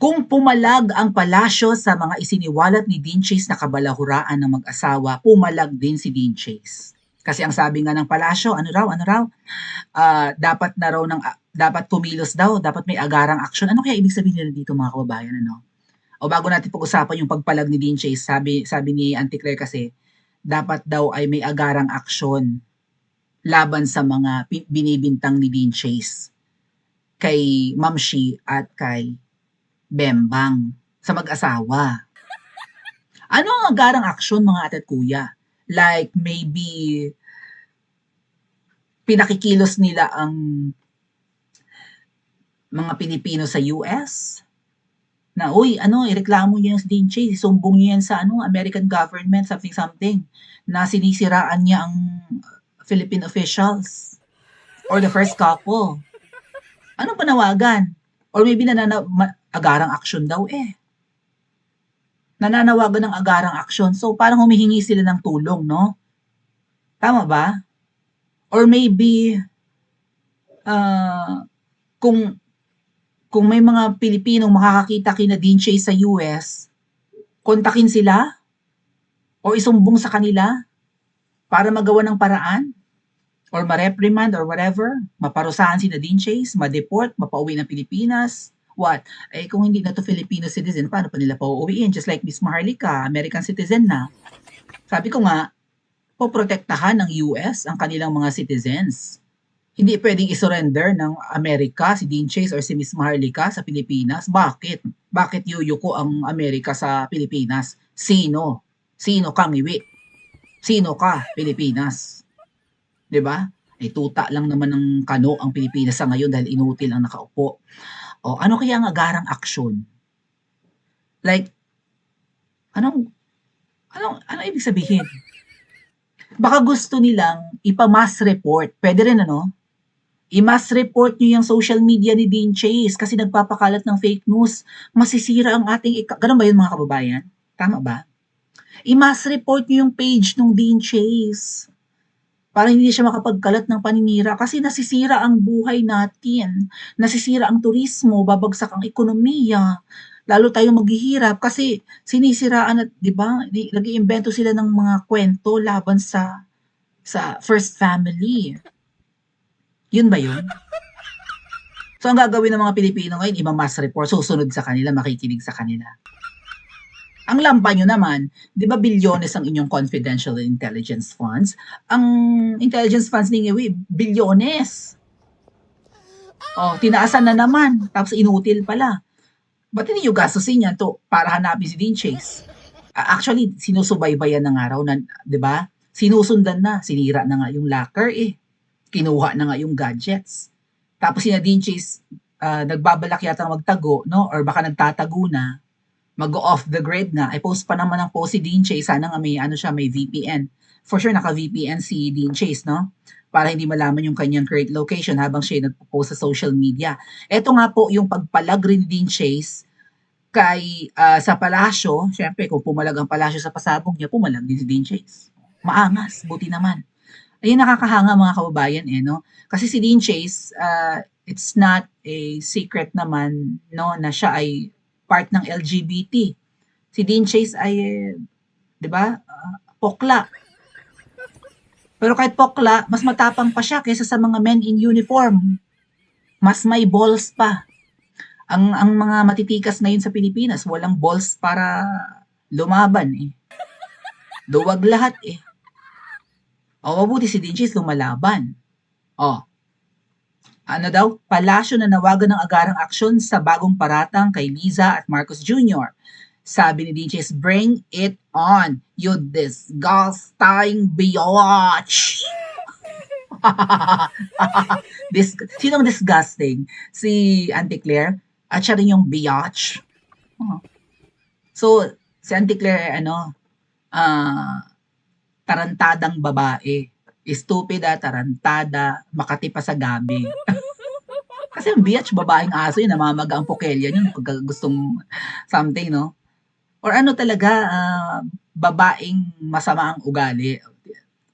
Kung pumalag ang palasyo sa mga isiniwalat ni Dean Chase na kabalahuraan ng mag-asawa, pumalag din si Dean Chase. Kasi ang sabi nga ng palasyo, ano raw, dapat na raw dapat kumilos daw, dapat may agarang aksyon. Ano kaya ibig sabihin nila dito mga kababayan, ano? O bago natin pag-usapan yung pagpalag ni Dean Chase, sabi ni Auntie Claire kasi, dapat daw ay may agarang aksyon laban sa mga binibintang ni Dean Chase kay Ma'am Shi at kay Bembang sa mag-asawa. Ano ang agarang aksyon mga ate at kuya? Like maybe pinakikilos nila ang mga Pilipino sa US na, uy, ireklamo niyo yan si Dean Chase, isumbong niyo yan sa American government, something, na sinisiraan niya ang Philippine officials or the first couple. Anong panawagan? Or maybe agarang aksyon daw eh. Nananawagan ng agarang aksyon. So, parang humihingi sila ng tulong, no? Tama ba? Or maybe, kung may mga Pilipinong makakakita kina Dean Chase sa US, kontakin sila o isumbong sa kanila para magawa ng paraan or ma-reprimand or whatever, maparusahan si Dean Chase, ma-deport, mapauwi ng Pilipinas. What? Eh kung hindi na to Filipino citizen, paano pa nila pauuwiin? Just like Miss Maharlika, American citizen na. Sabi ko nga, poprotektahan ng US ang kanilang mga citizens. Hindi pwedeng isurrender ng Amerika si Dean Chase or si Miss Maharlika sa Pilipinas. Bakit? Bakit yuyuko ang Amerika sa Pilipinas? Sino? Sino ka, ngiwi? Sino ka, Pilipinas? 'Di ba? Eh tuta lang naman ng kano ang Pilipinas sa ngayon dahil inutil ang nakaupo. O ano kaya ang agarang aksyon? Like, ano ibig sabihin? Baka gusto nilang ipa-mass report. Pwede rin i-mass report nyo yung social media ni Dean Chase kasi nagpapakalat ng fake news. Masisira ang ating ganun ba yun mga kababayan? Tama ba? I-mass report nyo yung page ng Dean Chase para hindi siya makapagkalat ng paninira kasi nasisira ang buhay natin. Nasisira ang turismo, babagsak ang ekonomiya. Lalo tayong maghihirap kasi sinisiraan at 'di ba, nag-iimbento sila ng mga kwento laban sa first family. Yun ba yun? So ang gagawin ng mga Pilipino ngayon, ima-mass report, susunod sa kanila, makikinig sa kanila. Ang lampa nyo naman, di ba bilyones ang inyong confidential intelligence funds? Ang intelligence funds ni Ngewi, bilyones. Oh, tinaasan na naman, tapos inutil pala. Ba't hindi yung gastusin yan to para hanapin si Dean Chase? Actually, sinusubaybayan na nga raw, di ba? Sinusundan na, sinira na nga yung locker eh. Kinuha na nga yung gadgets. Tapos si Dean Chase, nagbabalak yata magtago, no? Or baka nagtatago na, mag-off the grid na, ay post pa naman ang post si Dean Chase, sana nga may may VPN. For sure naka-VPN si Dean Chase, no? Para hindi malaman yung kanyang current location habang siya nagpo-post sa social media. Ito nga po yung pagpalag rin ni Dean Chase kay sa palasyo. Syempre kung pumalag ang palasyo sa pasabog niya, pumalag din si Dean Chase. Maangas, buti naman. Ayun nakakahanga mga kababayan no? Kasi si Dean Chase, it's not a secret naman no na siya ay part ng LGBT. Si Dean Chase ay, 'di ba? Pokla. Pero kahit pokla, mas matapang pa siya kaysa sa mga men in uniform. Mas may balls pa. Ang mga matitikas ngayon sa Pilipinas, walang balls para lumaban eh. Duwag lahat eh. O mabuti si Dean Chase lumalaban. Ano daw? Palasyo na nawagan ng agarang aksyon sa bagong paratang kay Liza at Marcos Jr. Sabi ni Dean Chase, bring it on, you disgusting biatch. Sinong disgusting? Si Auntie Claire? At siya rin yung biatch. So, si Auntie Claire tarantadang babae. Estupida, tarantada, makati pa sa gabi. Kasi ang biatch, babaeng aso yun, namamaga ang pokelya yun pag gustong something, no? Or talaga, babaeng masama ang ugali.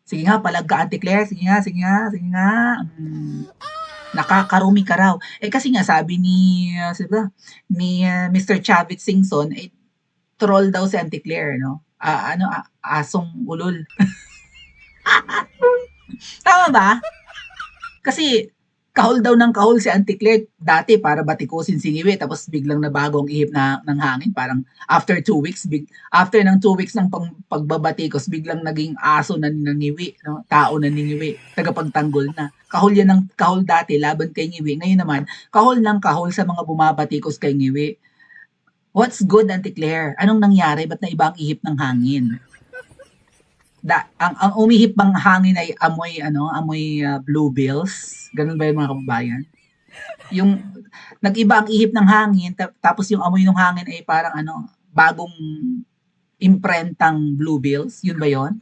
Sige nga, palag ka, Auntie Claire. Sige nga. Nakakarumi ka raw. Eh, kasi nga sabi sino ba, Mr. Chavit Singson, eh, troll daw si Auntie Claire, no? Asong ulol. Tama ba? Kasi kahol daw ng kahol si Auntie Claire dati para batikusin si Ngiwi tapos biglang nabago ang ihip ng hangin parang after 2 weeks after ng 2 weeks ng pagbabatikos biglang naging aso na ng Ngiwi, no? Tao na ni Ngiwi, tagapagtanggol na. Kahol yan ng kahol dati laban kay Ngiwi. Ngayon naman, kahol ng kahol sa mga bumabatikos kay Ngiwi. What's good, Auntie Claire? Anong nangyari? Ba't naiba ang ihip ng hangin? Ang umihip bang hangin ay amoy bluebills? Ganun ba yun mga kababayan? Yung nag-iba ang ihip ng hangin tapos yung amoy ng hangin ay parang bagong imprentang bluebills, yun ba yun?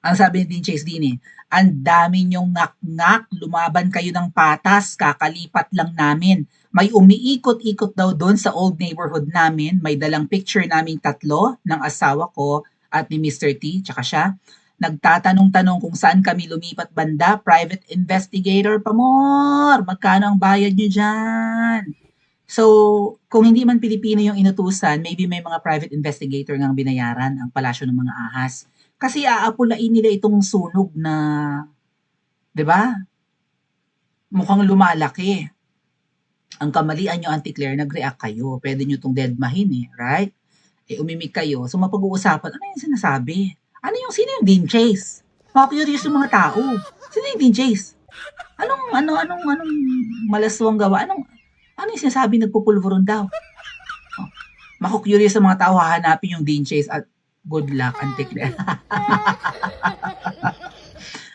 Ang sabi ni Dean Chase din ang dami nyong ngak-ngak, lumaban kayo ng patas, kakalipat lang namin. May umiikot-ikot daw doon sa old neighborhood namin, may dalang picture naming 3 ng asawa ko at ni Mr. T, tsaka siya. Nagtatanong-tanong kung saan kami lumipat banda, private investigator pa more, magkano ang bayad nyo dyan? So, kung hindi man Pilipino yung inutusan, maybe may mga private investigator ngang binayaran ang palasyo ng mga ahas. Kasi aapulain nila itong sunog na, 'di ba? Mukhang lumalaki. Ang kamalian nyo, Auntie Claire, nag-react kayo. Pwede nyo itong deadmahin right? Eh, umimik kayo. So, mapag-uusapan, ano yung sinasabi? Sino yung Dean Chase? Mga-curious yung mga tao. Sino yung Dean Chase? Anong malaswang gawa? Ano yung sinasabi nagpupulburon daw? Maku-curious sa mga tao, hahanapin yung Dean Chase at good luck, Auntie Claire.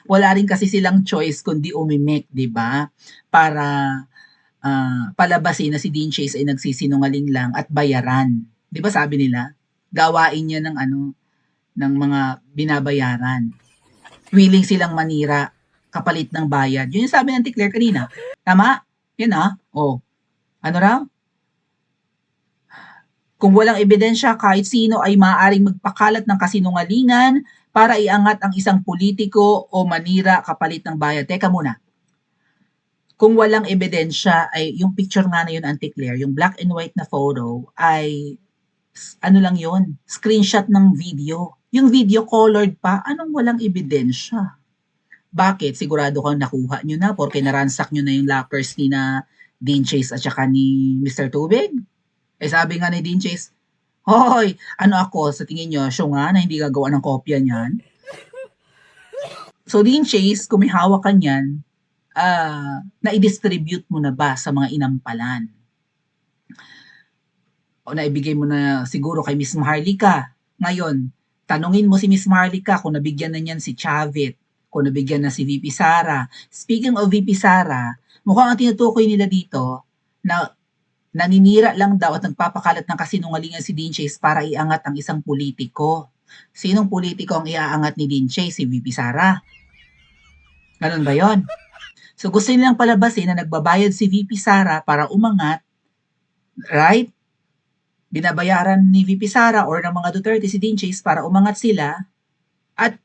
Wala rin kasi silang choice kundi umimik, di ba? Para palabasin na si Dean Chase ay nagsisinungaling lang at bayaran. Di ba sabi nila? Gawain niya ng mga binabayaran. Willing silang manira kapalit ng bayad. Yun yung sabi ng Auntie Claire kanina. Tama? Yun ano raw? Kung walang ebidensya, kahit sino ay maaaring magpakalat ng kasinungalingan para iangat ang isang politiko o manira kapalit ng bayad. Teka muna. Kung walang ebidensya, ay yung picture nga na yun, Auntie Claire, yung black and white na photo, ay lang yun, screenshot ng video. Yung video colored pa, anong walang ebidensya? Bakit? Sigurado kang nakuha nyo na porque naransak nyo na yung lockers ni na Dean Chase at saka ni Mr. Tubig? Eh sabi nga ni Dean Chase, hoy, ako, sa tingin nyo, siya nga na hindi gagawa ng kopya niyan? So Dean Chase, kung may hawak ka niyan, na-distribute mo na ba sa mga inampalan? O naibigay mo na siguro kay Miss Maharlika. Ngayon, tanungin mo si Miss Maharlika kung nabigyan na niyan si Chavit, kung nabigyan na si VP Sara. Speaking of VP Sara, mukhang ang tinutukoy nila dito na naninira lang daw at nagpapakalat ng kasinungalingan si Dean Chase para iangat ang isang politiko. Sinong politiko ang iaangat ni Dean Chase? Si VP Sara. Ganun ba yon? So gusto nilang palabasin na nagbabayad si VP Sara para umangat, right? Binabayaran ni VP Sara or ng mga Duterte si Dean Chase para umangat sila at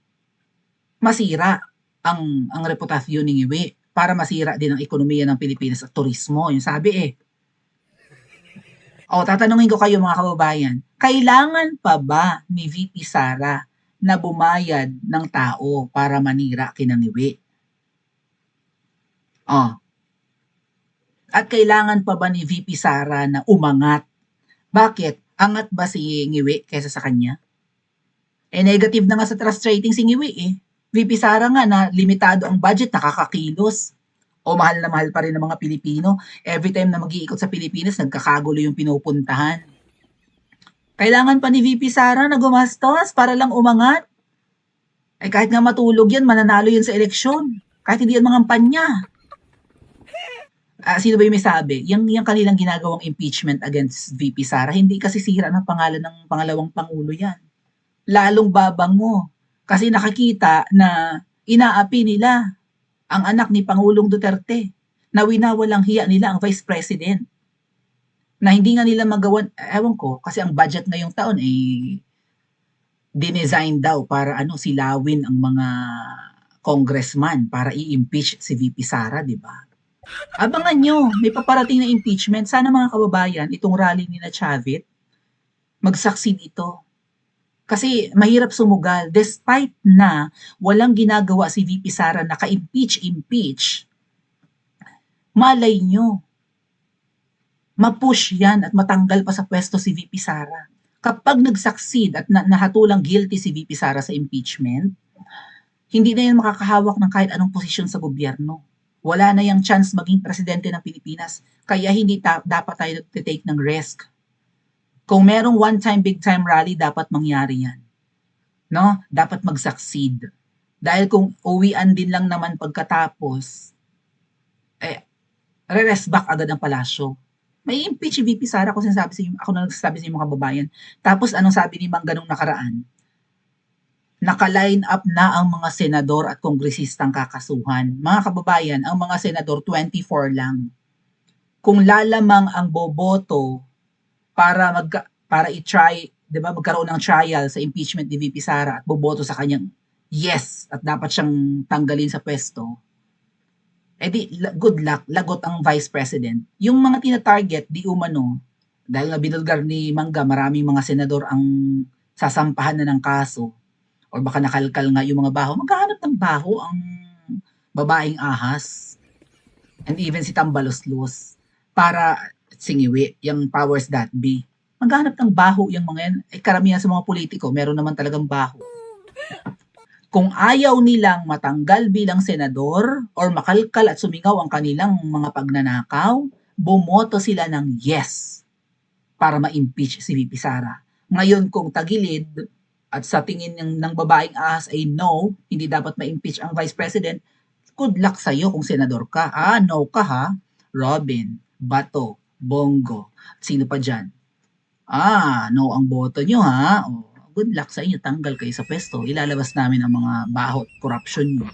masira ang reputasyon ni Ngiwi para masira din ang ekonomiya ng Pilipinas at turismo. Yung sabi tatanungin ko kayo mga kababayan, kailangan pa ba ni VP Sara na bumayad ng tao para manira kina Ngiwi? At kailangan pa ba ni VP Sara na umangat? Bakit? Angat ba si Ngiwi kaysa sa kanya? Negative na nga sa trust rating si Ngiwi VP Sara nga na limitado ang budget, nakakakilos. O mahal na mahal pa rin ng mga Pilipino. Every time na mag-iikot sa Pilipinas, nagkakagulo yung pinupuntahan. Kailangan pa ni VP Sara na gumastos para lang umangat. Eh kahit nga matulog yan, mananalo yan sa eleksyon. Kahit hindi yan mangampanya. Sino ba yung may sabi? Yung kanilang ginagawang impeachment against VP Sara, hindi kasi sira ng pangalan ng pangalawang Pangulo yan. Lalong babango. Kasi nakakita na inaapi nila ang anak ni Pangulong Duterte na winawalang hiya nila ang Vice President. Na hindi nga nila magawan, ewan ko, kasi ang budget ngayong taon dinesign daw para silawin ang mga congressman para i-impeach si VP Sara, di ba? Abangan nyo, may paparating na impeachment. Sana mga kababayan, itong rally ni na Chavit, mag-succeed ito. Kasi mahirap sumugal. Despite na walang ginagawa si VP Sara na ka-impeach, malay nyo, ma-push yan at matanggal pa sa pwesto si VP Sara. Kapag nag-succeed at nahatulang guilty si VP Sara sa impeachment, hindi na yan makakahawak ng kahit anong posisyon sa gobyerno. Wala na yung chance maging presidente ng Pilipinas. Kaya hindi dapat tayo take ng risk. Kung merong one-time, big-time rally, dapat mangyari yan. No? Dapat mag-succeed. Dahil kung uwian din lang naman pagkatapos, re-rest back agad ang palasyo. May impeach si VP Sara ako na nagsasabi sa inyo mga kababayan. Tapos anong sabi ni Mang ganung nakaraan? Naka-line up na ang mga senador at kongresistang kakasuhan. Mga kababayan, ang mga senador 24 lang. Kung lalamang ang boboto para i-try, 'di ba, magkaroon ng trial sa impeachment ni VP Sara at boboto sa kanyang yes at dapat siyang tanggalin sa pwesto. Good luck, lagot ang Vice President. Yung mga tina-target, di umano, dahil nga binulgar ni Mangga, maraming mga senador ang sasampahan na ng kaso o baka nakalkal nga yung mga baho, maghahanap ng baho ang babaeng ahas and even si Tambaloslos para singiwi, yung powers that be. Maghahanap ng baho yung mga yan. Karamihan sa mga politiko, meron naman talagang baho. Kung ayaw nilang matanggal bilang senador or makalkal at sumingaw ang kanilang mga pagnanakaw, bumoto sila ng yes para ma-impeach si VP Sara. Ngayon kung tagilid at sa tingin ng babaeng ahas ay no, hindi dapat ma-impeach ang Vice President, good luck sa'yo kung senador ka. No ka ha? Robin, Bato, Bongo, sino pa dyan? No ang boto nyo ha? Good luck sa inyo, tanggal kayo sa pwesto. Ilalabas namin ang mga bahot, corruption nyo.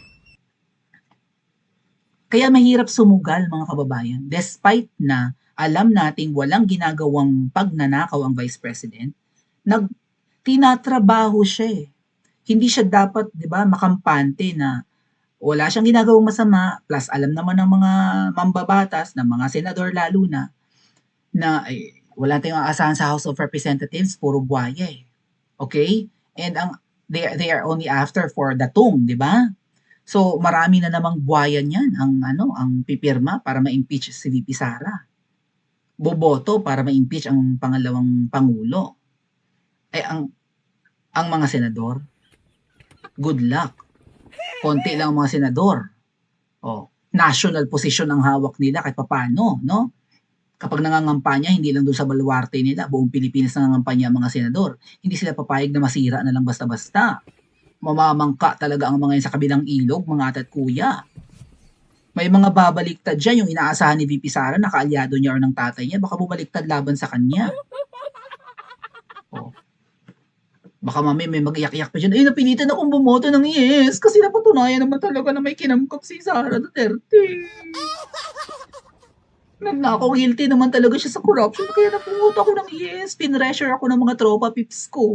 Kaya mahirap sumugal mga kababayan. Despite na alam nating walang ginagawang pagnanakaw ang Vice President, tinatrabaho siya eh. Hindi siya dapat, 'di ba, makampante na wala siyang ginagawang masama, plus alam naman ng mga mambabatas, ng mga senador lalo na wala tayong aasahan sa House of Representatives, puro buhaya eh. Okay? And they are only after for the tung, 'di ba? So marami na namang buhayan 'yan ang pipirma para ma-impeach si VP Sara. Boboto para ma-impeach ang pangalawang pangulo. Ang mga senador, good luck. Konti lang ang mga senador. National position ang hawak nila kahit papaano, no? Kapag nangangampanya, hindi lang doon sa baluarte nila, buong Pilipinas nangangampanya ang mga senador. Hindi sila papayag na masira na lang basta-basta. Mamamangka talaga ang mga yan sa kabilang ilog, mga ate at kuya. May mga babaliktad dyan, yung inaasahan ni VP Sara, nakaalyado niya or ng tatay niya, baka bumaliktad laban sa kanya. Baka mami may mag-iyak-iyak pa dyan, napilitan akong bumoto ng yes, kasi napatunayan naman talaga na may kinamkap si Sara Duterte. Nagnakaw, guilty naman talaga siya sa corruption, kaya napumunta ako ng yes, pinressure ako ng mga tropa pips ko.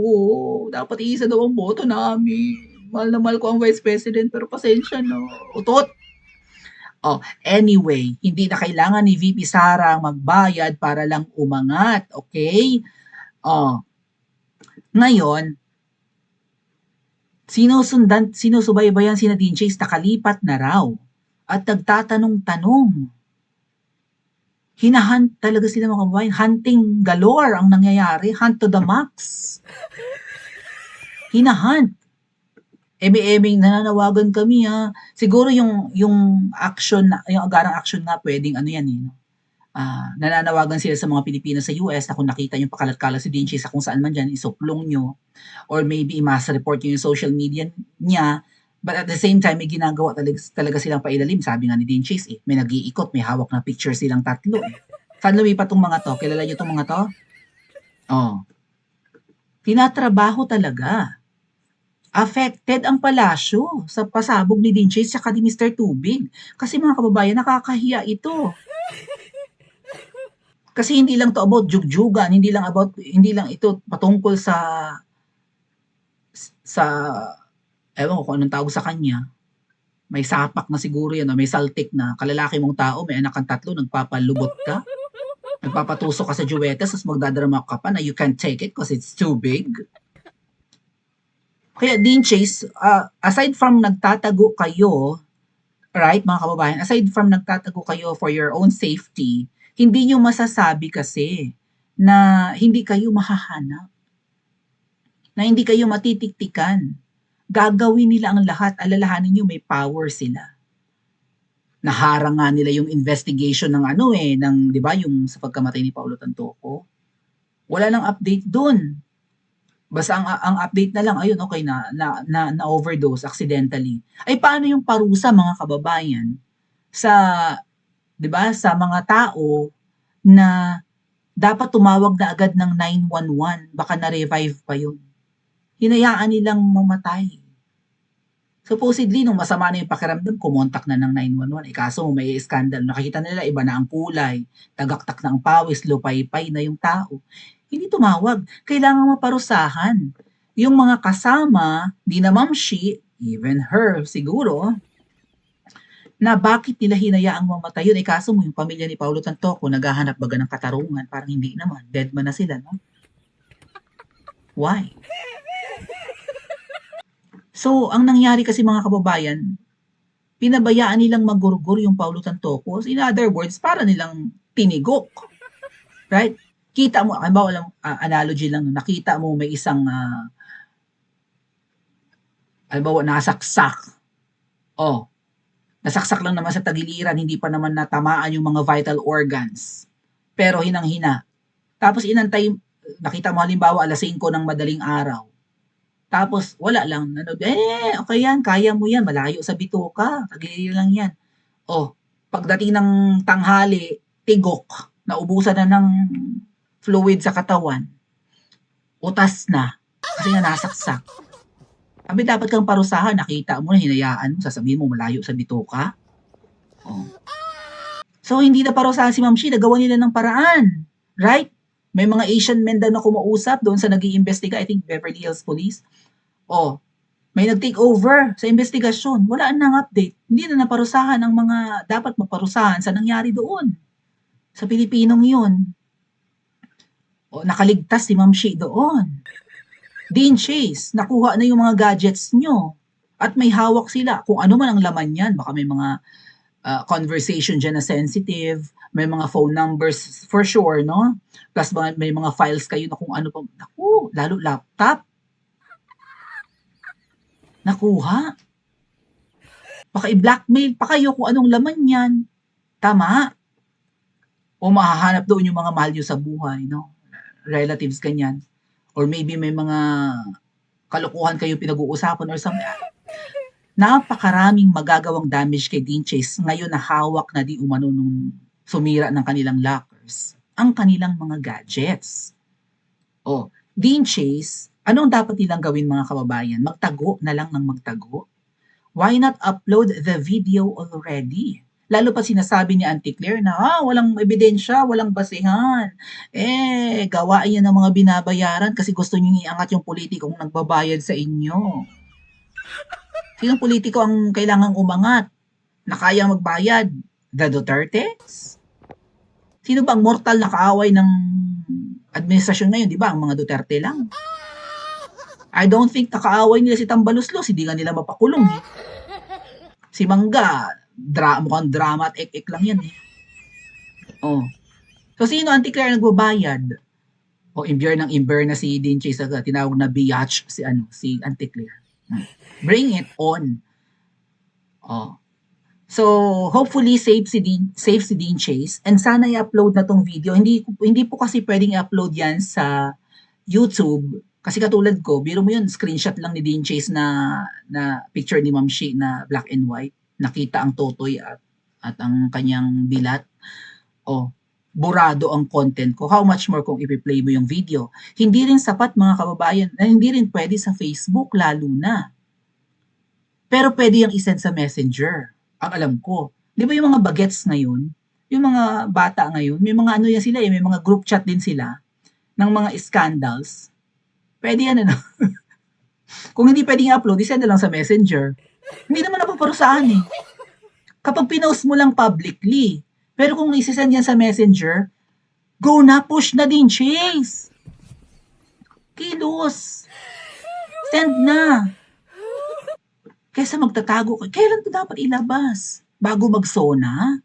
Dapat isa daw ang boto namin. Mahal na mahal ko ang Vice President, pero pasensya na. Utot! Anyway, hindi na kailangan ni VP Sara magbayad para lang umangat, okay? Ngayon, sinusubaybayan si Nadine Chase, nakalipat na raw at nagtatanong-tanong. Hinahunt talaga sila mga kababayan. Hunting galore ang nangyayari. Hunt to the max. Hinahunt. Eme-emeng nananawagan kami ha. Siguro yung action, yung agarang action nga pwedeng nananawagan sila sa mga Pilipino sa US na kung nakita yung pakalat-kalat si Dinchi sa kung saan man dyan, isuplong nyo. Or maybe i-mass report yung social media niya. But at the same time, may ginagawa talaga silang pailalim. Sabi nga ni Dean Chase, may nag-iikot, may hawak na picture silang tatlo. Saan lumipat tong mga to? Kilala niyo tong mga to? Tinatrabaho talaga. Affected ang palasyo sa pasabog ni Dean Chase saka ni Mr. Tubig. Kasi mga kababayan, nakakahiya ito. Kasi hindi lang to about jugjugan, hindi lang ito patungkol sa ewan ko kung anong tawag sa kanya. May sapak na siguro yan, o may saltik na. Kalalaki mong tao, may anak kang 3, nagpapalubot ka. Nagpapatusok ka sa juwetes, tapos magdadrama ka pa na you can't take it because it's too big. Kaya Dean Chase, aside from nagtatago kayo, right, mga kababayan, aside from nagtatago kayo for your own safety, hindi nyo masasabi kasi na hindi kayo mahahanap, na hindi kayo matitiktikan. Gagawin nila ang lahat, alalahanin nyo may power sila. Naharang nga nila yung investigation ng ng 'di ba, yung sa pagkamatay ni Paulo Tantoco. Wala nang update doon. Basta ang update na lang ayun, okay na overdose accidentally. Ay paano yung parusa, mga kababayan, sa 'di ba, sa mga tao na dapat tumawag na agad ng 911, baka na-revive pa yun. Hinayaan nilang mamatay. Supposedly, nung masama na yung pakiramdam, kumontak na ng 911. Kaso may skandal. Nakikita nila, iba na ang kulay, tagaktak na ang pawis, lupay-pay na yung tao. Hindi tumawag. Kailangan maparusahan. Yung mga kasama, di na Mamshi, even her siguro, na bakit nila hinayaang mamatay yun. Kaso mo, yung pamilya ni Paulo Tantoco, naghahanap baga ng katarungan. Parang hindi naman. Dead man na sila, no? Why? So, ang nangyari kasi, mga kababayan, pinabayaan nilang magurgur yung Paulo Tantoco. In other words, para nilang tinigok. Right? Kita mo, halimbawa lang, analogy lang, nakita mo may isang, halimbawa, nasaksak. Nasaksak lang naman sa tagiliran, hindi pa naman natamaan yung mga vital organs. Pero hinang-hina. Tapos inantay, nakita mo halimbawa alas 5 ng madaling araw. Tapos wala lang, okay yan, kaya mo yan, malayo sa bituka, tagiliran lang yan. Pagdating ng tanghali, tigok, naubusan na ng fluid sa katawan, utas na, kasi nga nasaksak. Sabi, dapat kang parusahan, nakita mo na, hinayaan mo, sasabihin mo malayo sa bituka. So, hindi na parusahan si Ma'am Shi, nagawa nila ng paraan. Right? May mga Asian men daw na kumausap doon sa nag-iimbestiga, I think Beverly Hills Police. May nag-take over sa investigasyon. Wala nang update. Hindi na naparusahan ang mga dapat maparusahan sa nangyari doon. Sa Pilipinong yun. Nakaligtas si Ma'am Shi doon. Dean Chase, nakuha na yung mga gadgets nyo. At may hawak sila. Kung ano man ang laman yan, baka may mga conversation dyan na sensitive, may mga phone numbers for sure, no? Plus may mga files kayo na kung ano pa. Naku, lalo laptop. Nakuha. Baka i-blackmail pa kayo kung anong laman yan. Tama. O mahahanap doon yung mga mahal nyo sa buhay, no? Relatives, ganyan. Or maybe may mga kalokohan kayo pinag-uusapan or something. Napakaraming magagawang damage kay Dean Chase ngayon na hawak na di umano nung sumira ng kanilang lockers ang kanilang mga gadgets. Dean Chase, anong dapat nilang gawin, mga kababayan? Magtago na lang ng magtago? Why not upload the video already? Lalo pa sinasabi ni Auntie Claire na walang ebidensya, walang basihan. Gawain yan ng mga binabayaran kasi gusto nyo iangat yung politikong nagbabayad sa inyo. Sinong politiko ang kailangang umangat na kaya magbayad? The Dutertes? Sino bang mortal na kaaway ng administrasyon ngayon? Di ba? Ang mga Duterte lang. I don't think nakaaway nila si Tambaluslos. Hindi nga nila mapakulong. Si Mangga, mukhang drama at ek-ek lang yan. So, sino, Auntie Claire, nagbabayad? Imbier na si Dean Chase, tinawag na biatch si Auntie Claire. Bring it on. So, hopefully safe si Dean Chase, and sana i-upload na tong video. Hindi po kasi pwedeng i-upload yan sa YouTube kasi katulad ko, biro mo yun, screenshot lang ni Dean Chase na picture ni Ma'am Shi na black and white. Nakita ang totoy at ang kanyang bilat. Burado ang content ko. How much more kung i-play mo yung video? Hindi rin sapat, mga kababayan, na hindi rin pwede sa Facebook, lalo na. Pero pwede yung isend sa Messenger. Ang alam ko. Di ba yung mga bagets ngayon, yung mga bata ngayon, may mga yan sila, may mga group chat din sila ng mga scandals. Pwede yan, Kung hindi pwedeng i-upload, isend na lang sa Messenger. Hindi naman napaparusahan eh. Kapag pinost mo lang publicly. Pero kung isisend yan sa messenger, go na, push na din, Chase. Kilos. Send na. Kesa magtatago ka, kailan to dapat ilabas? Bago magsona?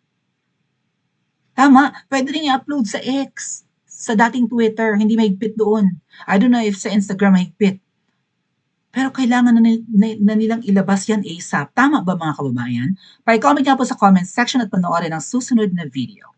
Tama, pwede rin i-upload sa X, sa dating Twitter, hindi mahigpit doon. I don't know if sa Instagram mahigpit. Pero kailangan na nilang ilabas yan ASAP. Tama ba mga kababayan? Pa-comment nga po sa comment section at panoorin ang susunod na video.